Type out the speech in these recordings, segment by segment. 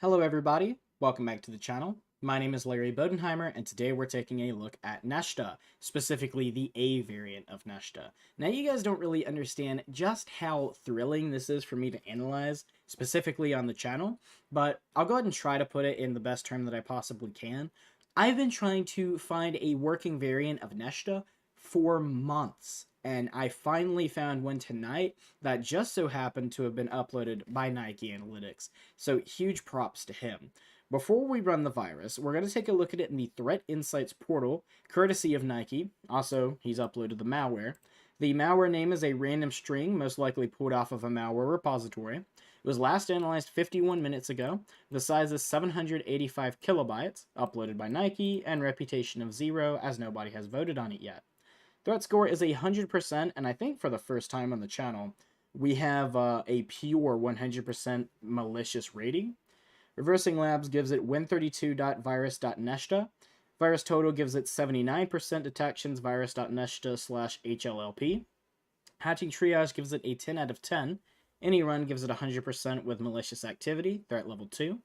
Hello everybody, welcome back to the channel. My name is Larry Bodenheimer, and today we're taking a look at Neshta, specifically the A variant of Neshta. Now you guys don't really understand just how thrilling this is for me to analyze, specifically on the channel, but I'll go ahead and try to put it in the best term that I possibly can. I've been trying to find a working variant of Neshta for months, and I finally found one tonight that just so happened to have been uploaded by Nike Analytics. So huge props to him. Before we run the virus, we're going to take a look at it in the Threat Insights portal, courtesy of Nike. Also, he's uploaded the malware. The malware name is a random string, most likely pulled off of a malware repository. It was last analyzed 51 minutes ago. The size is 785 kilobytes, uploaded by Nike, and reputation of 0, as nobody has voted on it yet. Threat score is 100%, and I think for the first time on the channel, we have a pure 100% malicious rating. Reversing Labs gives it Win32.Virus.Neshta-A. Virus Total gives it 79% detections virus.neshta/HLLP. Hatching Triage gives it a 10 out of 10. Any Run gives it 100% with malicious activity, threat level 2.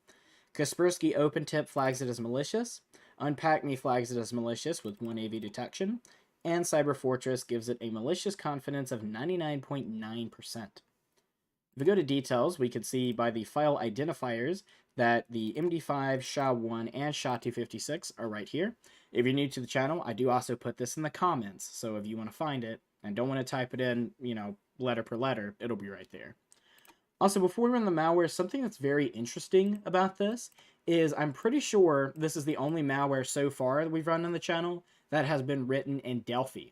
Kaspersky OpenTip flags it as malicious. Unpack Me flags it as malicious with 1 AV detection. And Cyber Fortress gives it a malicious confidence of 99.9%. If we go to details, we can see by the file identifiers that the MD5, SHA-1, and SHA-256 are right here. If you're new to the channel, I do also put this in the comments, so if you want to find it and don't want to type it in, letter per letter, it'll be right there. Also, before we run the malware, something that's very interesting about this is I'm pretty sure this is the only malware so far that we've run on the channel that has been written in Delphi.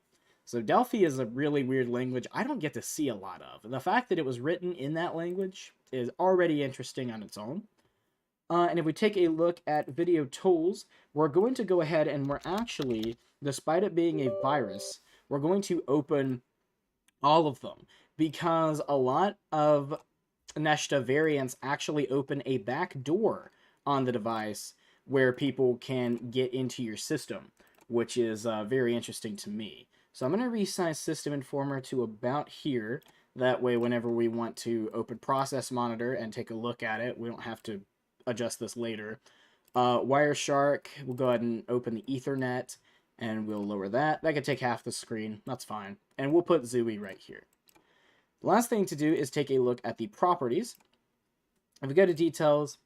So Delphi is a really weird language I don't get to see a lot of. The fact that it was written in that language is already interesting on its own. And if we take a look at video tools, we're going to go ahead and we're actually, despite it being a virus, we're going to open all of them because a lot of Neshta variants actually open a back door on the device where people can get into your system, which is very interesting to me. So I'm going to resize System Informer to about here. That way, whenever we want to open Process Monitor and take a look at it, we don't have to adjust this later. Wireshark, we'll go ahead and open the Ethernet, and we'll lower that. That could take half the screen. That's fine. And we'll put Zooey right here. The last thing to do is take a look at the properties. If we go to details,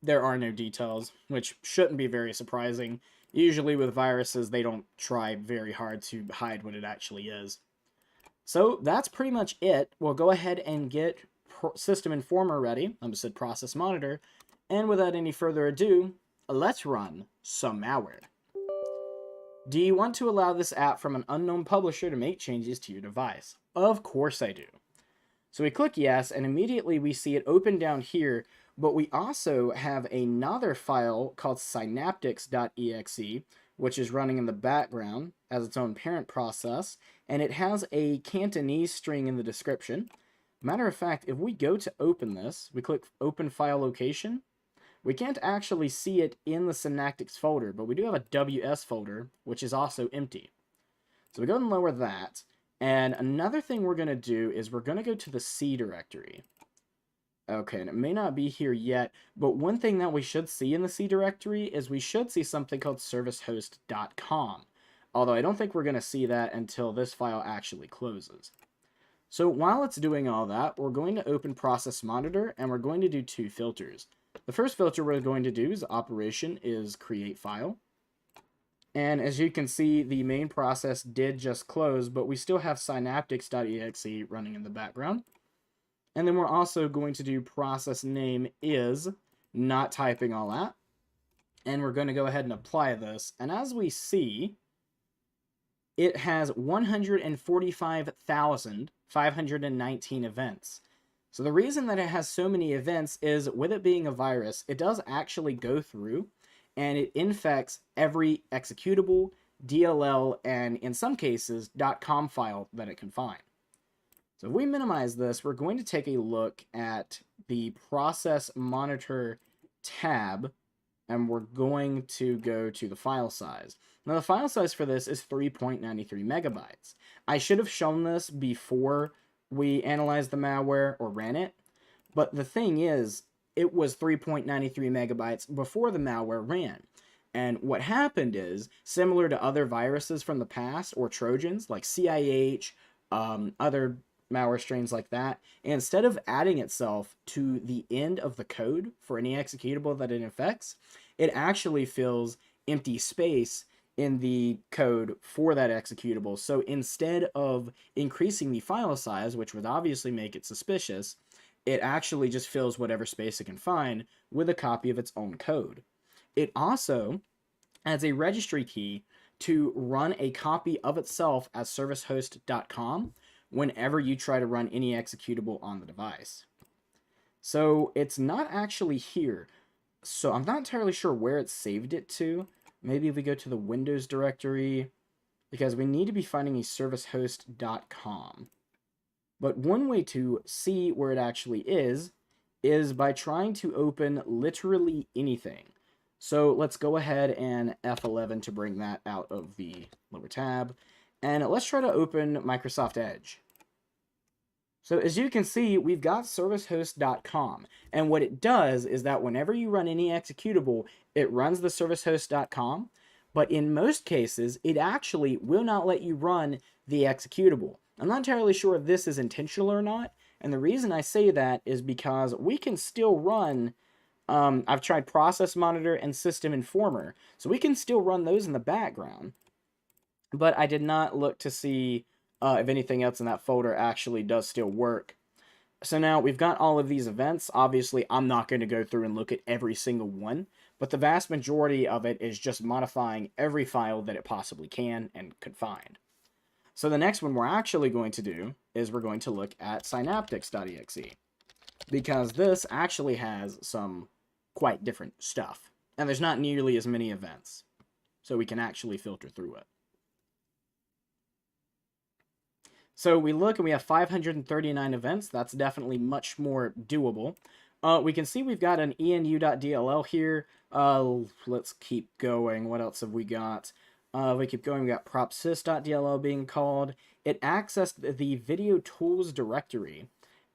there are no details, which shouldn't be very surprising. Usually with viruses, they don't try very hard to hide what it actually is. So that's pretty much it. We'll go ahead and get System Informer ready. I just said Process Monitor. And without any further ado, let's run some malware. Do you want to allow this app from an unknown publisher to make changes to your device? Of course I do. So we click yes, and immediately we see it open down here, but we also have another file called synaptics.exe, which is running in the background as its own parent process, and it has a Cantonese string in the description. Matter of fact, if we go to open this, we click Open File Location, we can't actually see it in the Synaptics folder, but we do have a WS folder, which is also empty. So we go and lower that. And another thing we're going to do is we're going to go to the C directory. Okay, and it may not be here yet, but one thing that we should see in the C directory is we should see something called servicehost.com. Although I don't think we're going to see that until this file actually closes. So while it's doing all that, we're going to open Process Monitor, and we're going to do two filters. The first filter we're going to do is operation is create file. And as you can see, the main process did just close, but we still have synaptics.exe running in the background. And then we're also going to do process name is, not typing all that. And we're going to go ahead and apply this. And as we see, it has 145,519 events. So the reason that it has so many events is with it being a virus, it does actually go through and it infects every executable, DLL, and in some cases, .com file that it can find. So if we minimize this, we're going to take a look at the Process Monitor tab, and we're going to go to the file size. Now, the file size for this is 3.93 megabytes. I should have shown this before we analyzed the malware or ran it, but the thing is, it was 3.93 megabytes before the malware ran. And what happened is, similar to other viruses from the past or Trojans like CIH, other malware strains like that, instead of adding itself to the end of the code for any executable that it infects, it actually fills empty space in the code for that executable. So instead of increasing the file size, which would obviously make it suspicious, it actually just fills whatever space it can find with a copy of its own code. It also adds a registry key to run a copy of itself as servicehost.com whenever you try to run any executable on the device. So it's not actually here. So I'm not entirely sure where it saved it to. Maybe if we go to the Windows directory, because we need to be finding a servicehost.com. But one way to see where it actually is by trying to open literally anything. So let's go ahead and F11 to bring that out of the lower tab. And let's try to open Microsoft Edge. So as you can see, we've got servicehost.com. And what it does is that whenever you run any executable, it runs the servicehost.com. But in most cases, it actually will not let you run the executable. I'm not entirely sure if this is intentional or not. And the reason I say that is because we can still run, I've tried Process Monitor and System Informer. So we can still run those in the background. But I did not look to see if anything else in that folder actually does still work. So now we've got all of these events. Obviously, I'm not going to go through and look at every single one, but the vast majority of it is just modifying every file that it possibly can and could find. So the next one we're actually going to do is we're going to look at synaptics.exe, because this actually has some quite different stuff, and there's not nearly as many events, so we can actually filter through it. So we look and we have 539 events. That's definitely much more doable. We can see we've got an enu.dll here. Let's keep going. What else have we got? We keep going. We got propsys.dll being called. It accessed the video tools directory.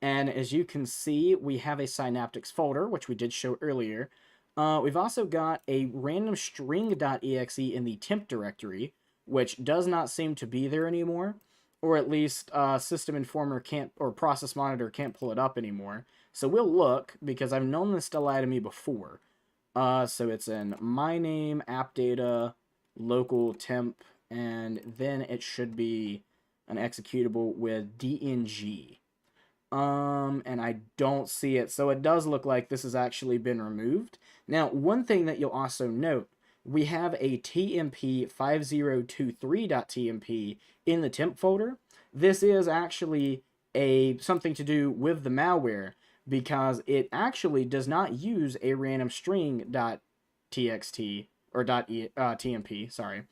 And as you can see, we have a synaptics folder, which we did show earlier. We've also got a random string.exe in the temp directory, which does not seem to be there anymore. Or at least System Informer can't, or Process Monitor can't pull it up anymore. So we'll look, because I've known this to lie to me before. So it's in my name, app data, local temp, and then it should be an executable with DNG. And I don't see it. So it does look like this has actually been removed. Now, one thing that you'll also note, we have a TMP 5023.tmp in the temp folder. This is actually something to do with the malware, because it actually does not use a random string.txt or .tmp, sorry.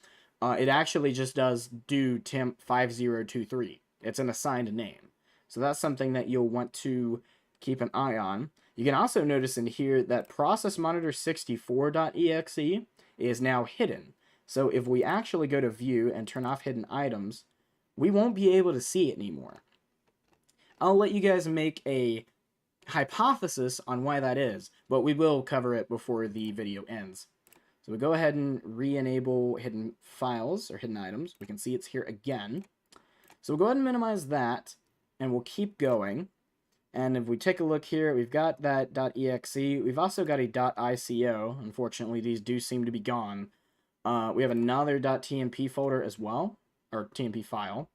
It actually just does do temp 5023. It's an assigned name. So that's something that you'll want to keep an eye on. You can also notice in here that process monitor 64.exe is now hidden. So if we actually go to view and turn off hidden items, we won't be able to see it anymore. I'll let you guys make a hypothesis on why that is, but we will cover it before the video ends. So we go ahead and re-enable hidden files or hidden items. We can see it's here again. So we'll go ahead and minimize that, and we'll keep going. And if we take a look here, we've got that .exe. We've also got a .ico. Unfortunately, these do seem to be gone. We have another .tmp folder as well, or TMP file.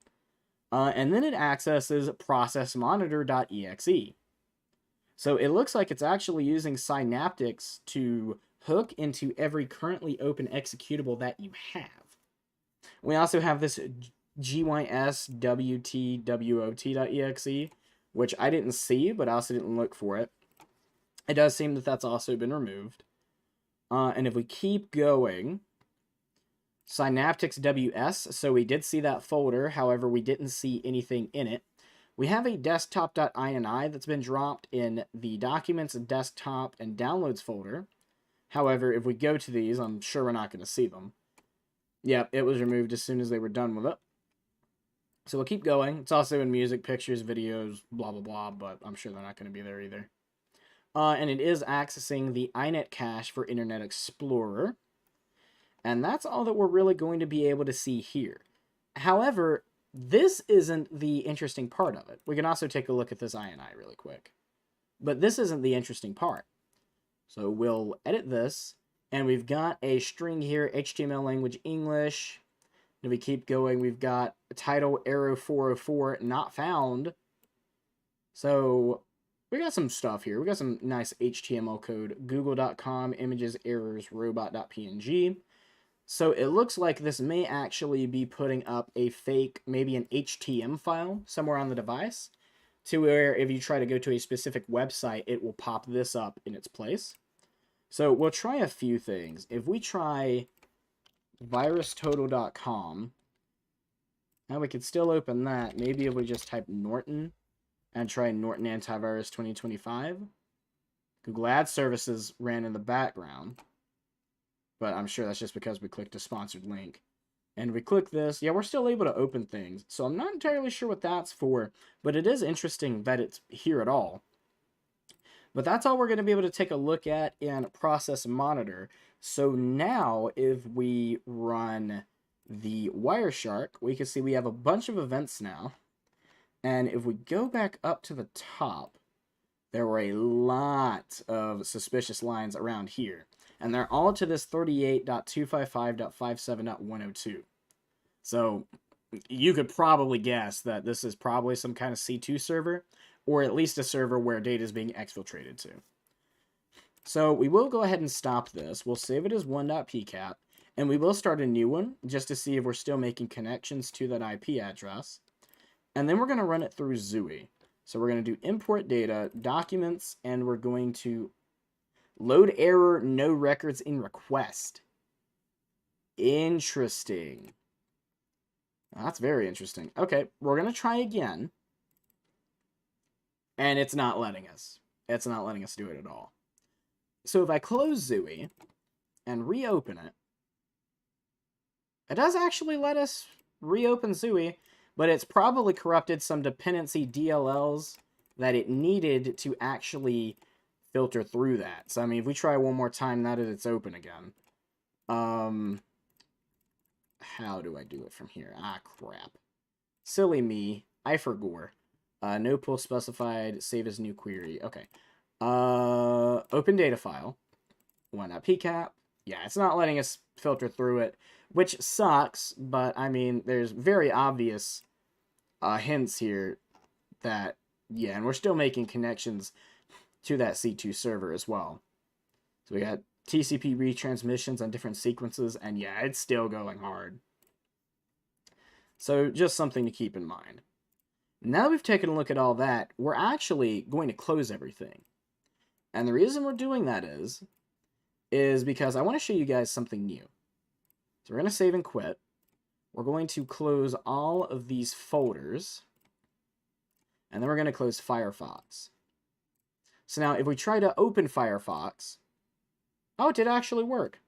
And then it accesses processmonitor.exe. So it looks like it's actually using Synaptics to hook into every currently open executable that you have. We also have this gyswtwot.exe, which I didn't see, but I also didn't look for it. It does seem that that's also been removed. And if we keep going, Synaptics WS, so we did see that folder, however, we didn't see anything in it. We have a desktop.ini that's been dropped in the Documents, Desktop, and Downloads folder. However, if we go to these, I'm sure we're not going to see them. Yep, it was removed as soon as they were done with it. So we'll keep going. It's also in music, pictures, videos, blah, blah, blah, but I'm sure they're not going to be there either. And it is accessing the inet cache for Internet Explorer. And that's all that we're really going to be able to see here. However, this isn't the interesting part of it. We can also take a look at this INI really quick. But this isn't the interesting part. So we'll edit this, and we've got a string here, HTML language English. And we keep going, we've got title arrow 404 not found. So we got some stuff here. We got some nice HTML code. Google.com, images, errors, robot.png. So it looks like this may actually be putting up a fake, maybe an HTML file somewhere on the device, to where if you try to go to a specific website, it will pop this up in its place. So we'll try a few things. If we try virustotal.com, now we could still open that. Maybe if we just type Norton and try Norton Antivirus 2025. Google Ad Services ran in the background, but I'm sure that's just because we clicked a sponsored link. And we click this. Yeah, we're still able to open things. So I'm not entirely sure what that's for, but it is interesting that it's here at all. But that's all we're going to be able to take a look at in Process Monitor. So now, if we run the Wireshark, we can see we have a bunch of events now. And if we go back up to the top, there were a lot of suspicious lines around here. And they're all to this 38.255.57.102. So you could probably guess that this is probably some kind of C2 server, or at least a server where data is being exfiltrated to. So we will go ahead and stop this. We'll save it as 1.pcap, and we will start a new one just to see if we're still making connections to that IP address. And then we're going to run it through Zooey. So we're going to do import data, documents, and we're going to load error, no records in request. Interesting. That's very interesting. Okay, we're going to try again. And it's not letting us. It's not letting us do it at all. So if I close Zooey and reopen it, it does actually let us reopen Zooey, but it's probably corrupted some dependency DLLs that it needed to actually filter through that. So, I mean, if we try one more time now that it's open again. How do I do it from here? Ah, crap. Silly me. I forgot. No pool specified, save as new query. Okay. Open data file. 1.pcap. Yeah, it's not letting us filter through it, which sucks, but I mean, there's very obvious hints here that, yeah, and we're still making connections to that C2 server as well. So we got TCP retransmissions on different sequences, and yeah, it's still going hard. So just something to keep in mind. Now that we've taken a look at all that, we're actually going to close everything. And the reason we're doing that is because I want to show you guys something new. So we're going to save and quit. We're going to close all of these folders. And then we're going to close Firefox. So now if we try to open Firefox, oh, it did actually work.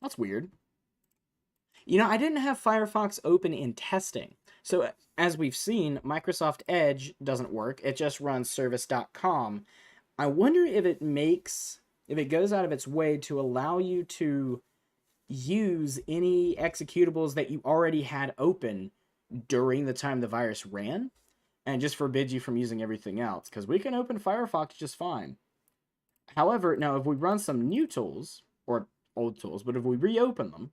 That's weird. You know, I didn't have Firefox open in testing. So as we've seen, Microsoft Edge doesn't work. It just runs service.com. I wonder if it goes out of its way to allow you to use any executables that you already had open during the time the virus ran, and just forbids you from using everything else, because we can open Firefox just fine. However, now if we run some new tools, or old tools, but if we reopen them,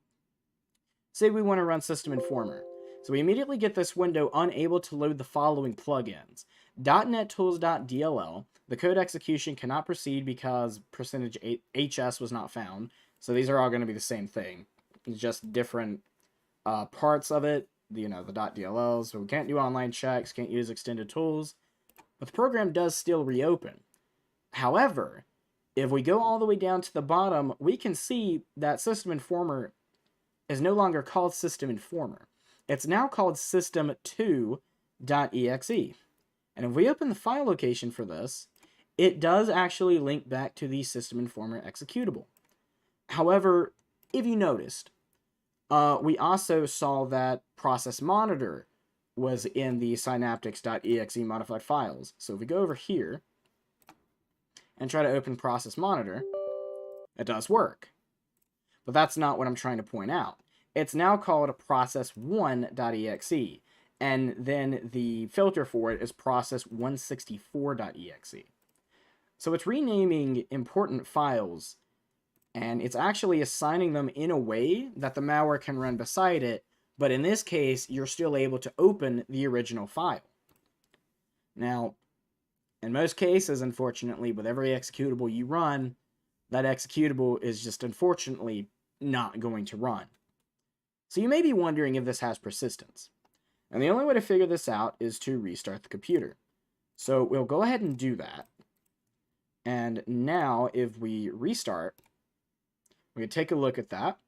say we want to run System Informer. So we immediately get this window unable to load the following plugins. .NET-Tools.dll, the code execution cannot proceed because %HS was not found. So these are all going to be the same thing. It's just different parts of it, you know, the .dll. So we can't do online checks, can't use extended tools. But the program does still reopen. However, if we go all the way down to the bottom, we can see that System Informer is no longer called System Informer. It's now called system2.exe. And if we open the file location for this, it does actually link back to the System Informer executable. However, if you noticed, we also saw that Process Monitor was in the synaptics.exe modified files. So if we go over here, and try to open process monitor, it does work. But that's not what I'm trying to point out. It's now called process1.exe, and then the filter for it is process164.exe. So it's renaming important files, and it's actually assigning them in a way that the malware can run beside it, but in this case, you're still able to open the original file. Now, in most cases, unfortunately, with every executable you run, that executable is just unfortunately not going to run. So you may be wondering if this has persistence. And the only way to figure this out is to restart the computer. So we'll go ahead and do that. And now if we restart, we can take a look at that.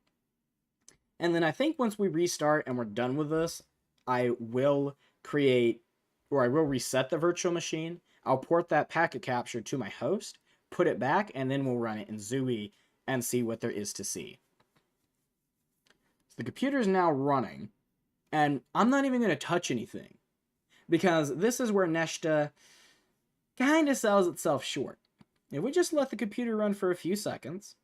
And then I think once we restart and we're done with this, I will reset the virtual machine. I'll port that packet capture to my host, put it back, and then we'll run it in Zooey and see what there is to see. So the computer is now running, and I'm not even going to touch anything, because this is where Neshta kind of sells itself short. If we just let the computer run for a few seconds,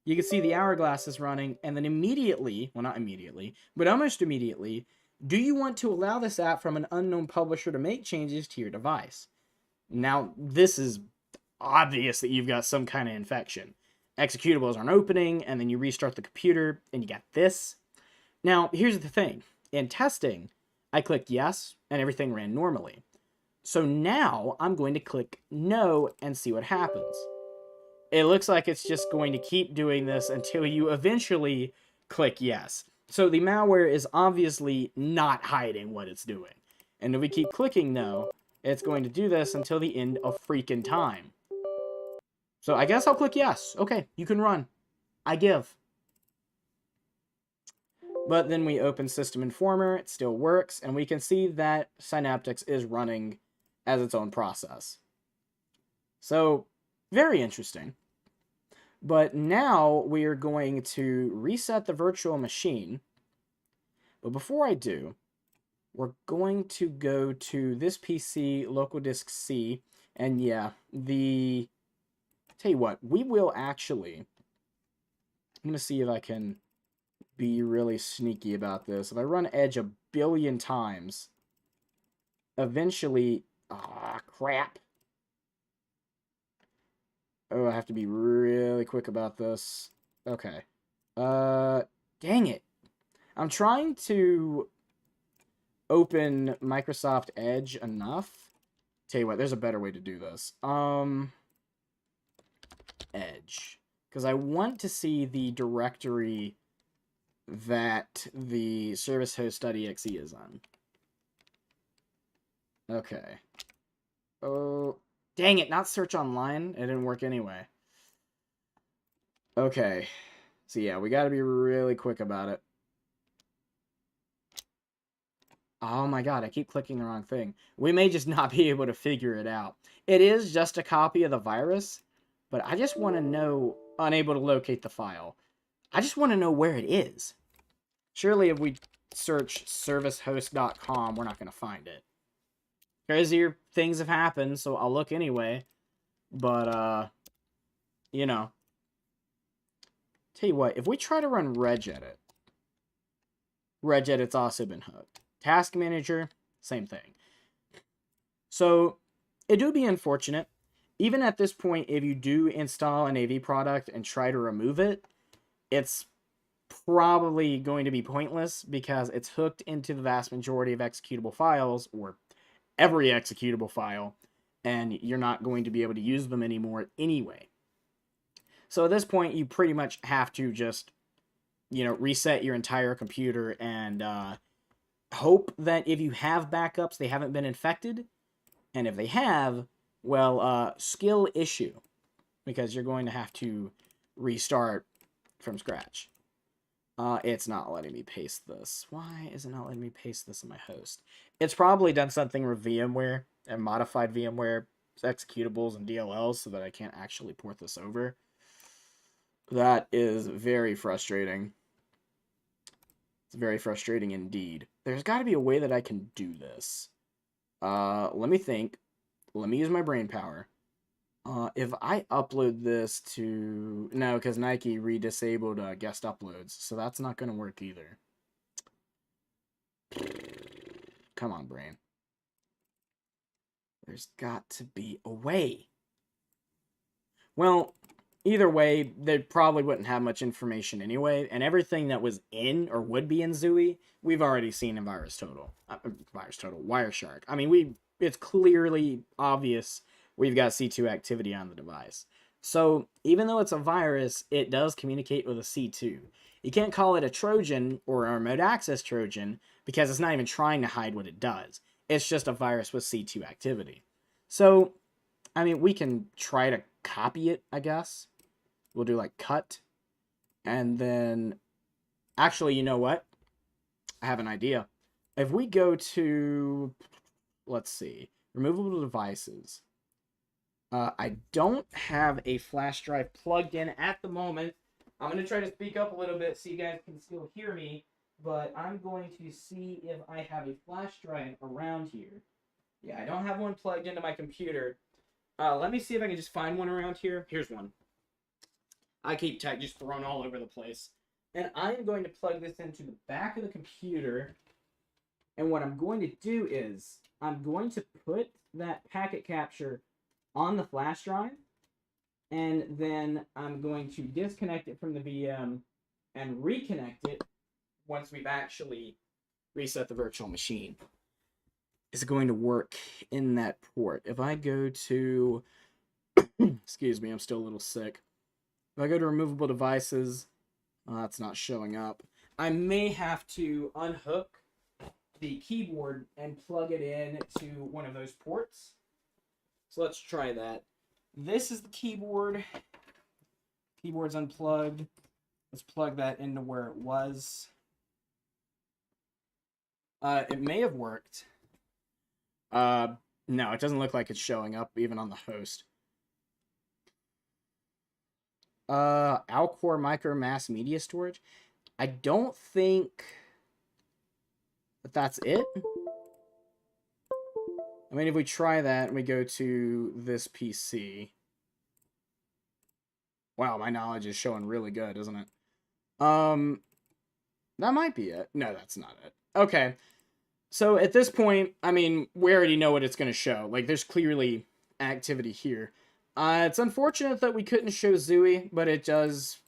you can see the hourglass is running, and then immediately, well, not immediately, but almost immediately, do you want to allow this app from an unknown publisher to make changes to your device? Now, this is obvious that you've got some kind of infection. Executables aren't opening, and then you restart the computer, and you got this. Now, here's the thing. In testing, I clicked yes, and everything ran normally. So now, I'm going to click no and see what happens. It looks like it's just going to keep doing this until you eventually click yes. So the malware is obviously not hiding what it's doing. And if we keep clicking no, it's going to do this until the end of freaking time. So I guess I'll click yes. Okay, you can run. I give. But then we open System Informer, it still works, and we can see that Synaptics is running as its own process. So, very interesting. But now we are going to reset the virtual machine. But before I do, we're going to go to this PC, local disk C, and yeah, tell you what, we will actually, I'm going to see if I can be really sneaky about this. If I run Edge a billion times, eventually, crap. Oh, I have to be really quick about this. Okay. Dang it. I'm trying to open Microsoft Edge enough. Tell you what, there's a better way to do this. Edge. Because I want to see the directory that the service host.exe is on. Okay. Oh, dang it, not search online. It didn't work anyway. Okay. So yeah, we gotta be really quick about it. Oh my god, I keep clicking the wrong thing. We may just not be able to figure it out. It is just a copy of the virus, but I just want to know, unable to locate the file. I just want to know where it is. Surely if we search servicehost.com, we're not going to find it. Crazier things have happened, so I'll look anyway. But, you know. Tell you what, if we try to run regedit, regedit's also been hooked. Task manager, same thing. So, it do be unfortunate. Even at this point, if you do install an AV product and try to remove it, it's probably going to be pointless because it's hooked into the vast majority of executable files, or every executable file, and you're not going to be able to use them anymore anyway. So at this point, you pretty much have to just, reset your entire computer and hope that if you have backups, they haven't been infected. And if they have, well, skill issue, because you're going to have to restart from scratch. It's not letting me paste this. Why is it not letting me paste this in my host? It's probably done something with VMware and modified VMware executables and DLLs so that I can't actually port this over. That is very frustrating. It's very frustrating indeed. There's got to be a way that I can do this. Let me think. Let me use my brain power. If I upload this to... No, because Nike re-disabled guest uploads, so that's not going to work either. Come on, brain. There's got to be a way. Well, either way, they probably wouldn't have much information anyway, and everything that was in or would be in Zooey, we've already seen in VirusTotal. Wireshark. I mean, it's clearly obvious we've got C2 activity on the device. So, even though it's a virus, it does communicate with a C2. You can't call it a Trojan or a remote access Trojan because it's not even trying to hide what it does. It's just a virus with C2 activity. So, I mean, we can try to copy it, I guess. We'll do like cut. And then, actually, you know what? I have an idea. If we go to, let's see, removable devices. I don't have a flash drive plugged in at the moment. I'm going to try to speak up a little bit so you guys can still hear me. But I'm going to see if I have a flash drive around here. Yeah, I don't have one plugged into my computer. Let me see if I can just find one around here. Here's one. I keep tech just thrown all over the place. And I'm going to plug this into the back of the computer. And what I'm going to do is I'm going to put that packet capture on the flash drive. And then I'm going to disconnect it from the VM and reconnect it once we've actually reset the virtual machine. Is it going to work in that port? If I go to, excuse me, I'm still a little sick. If I go to removable devices, that's not showing up. I may have to unhook the keyboard and plug it in to one of those ports. So let's try that. This is the keyboard. Keyboard's unplugged. Let's plug that into where it was. It may have worked. No, it doesn't look like it's showing up even on the host. Alcor Micro Mass Media Storage. I don't think that's it. I mean, if we try that and we go to this PC. Wow, my knowledge is showing really good, isn't it? That might be it. No, that's not it. Okay. So at this point, I mean, we already know what it's going to show. Like, there's clearly activity here. It's unfortunate that we couldn't show Zooey, but it does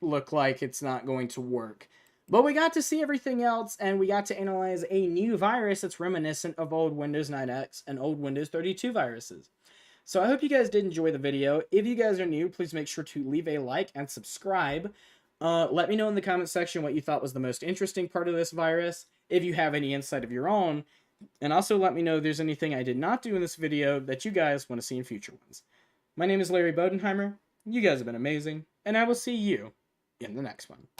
look like it's not going to work. But we got to see everything else, and we got to analyze a new virus that's reminiscent of old Windows 9X and old Windows 32 viruses. So I hope you guys did enjoy the video. If you guys are new, please make sure to leave a like and subscribe. Let me know in the comment section what you thought was the most interesting part of this virus, if you have any insight of your own, and also let me know if there's anything I did not do in this video that you guys want to see in future ones. My name is Larry Bodenheimer, you guys have been amazing, and I will see you in the next one.